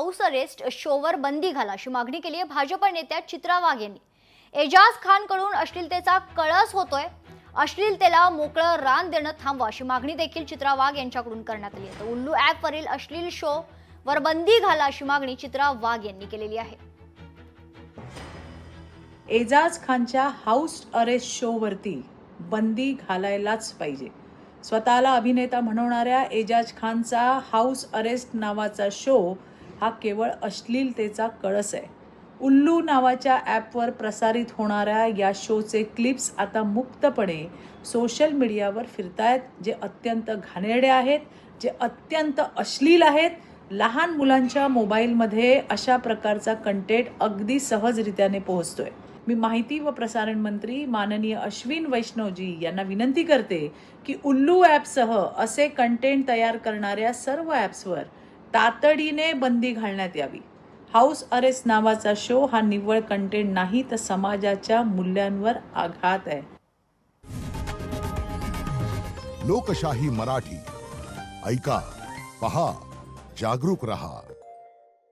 House arrest शोवर बंदी घाला अशी मागणी केली आहे भाजप नेत्या चित्रा वाघ यांनी। एजाज खानकडून अश्लीलतेचा कळस होतोय, अश्लीलतेला मोकळं रान देणं थांबवा अशी मागणी देखील चित्रा वाघ यांच्याकडून करण्यात आली आहे। तर उल्लू ॲपवरील अश्लील शो वर बंदी घाला अशी मागणी चित्रा वाघ यांनी केलेली आहे। एजाज खानच्या हाऊस अरेस्ट शोवरती बंदी घालायलाच पाहिजे। स्वतःला अभिनेता म्हणवणाऱ्या एजाज खानचा हाऊस अरेस्ट नावाचा शो हा केवळ अश्लीलतेचा कळस आहे। उल्लू नावाच्या ॲपवर प्रसारित होणाऱ्या या शोचे क्लिप्स आता मुक्तपणे सोशल मीडियावर फिरतायत, जे अत्यंत घाणेरडे आहेत, जे अत्यंत अश्लील आहेत। लहान मुलांच्या मोबाईलमध्ये अशा प्रकारचा कंटेंट अगदी सहजरित्याने पोहोचतोय। मी माहिती व प्रसारण मंत्री माननीय अश्विन वैष्णवजी यांना विनंती करते की उल्लू ॲपसह असे कंटेंट तयार करणाऱ्या सर्व ॲप्सवर तातडीने बंदी घालण्यात यावी। हाऊस अरेस्ट नावाचा शो हा निव्वळ कंटेंट नाही, तर समाजाच्या मूल्यांवर आघात आहे। लोकशाही मराठी ऐका, पहा, जागरूक रहा।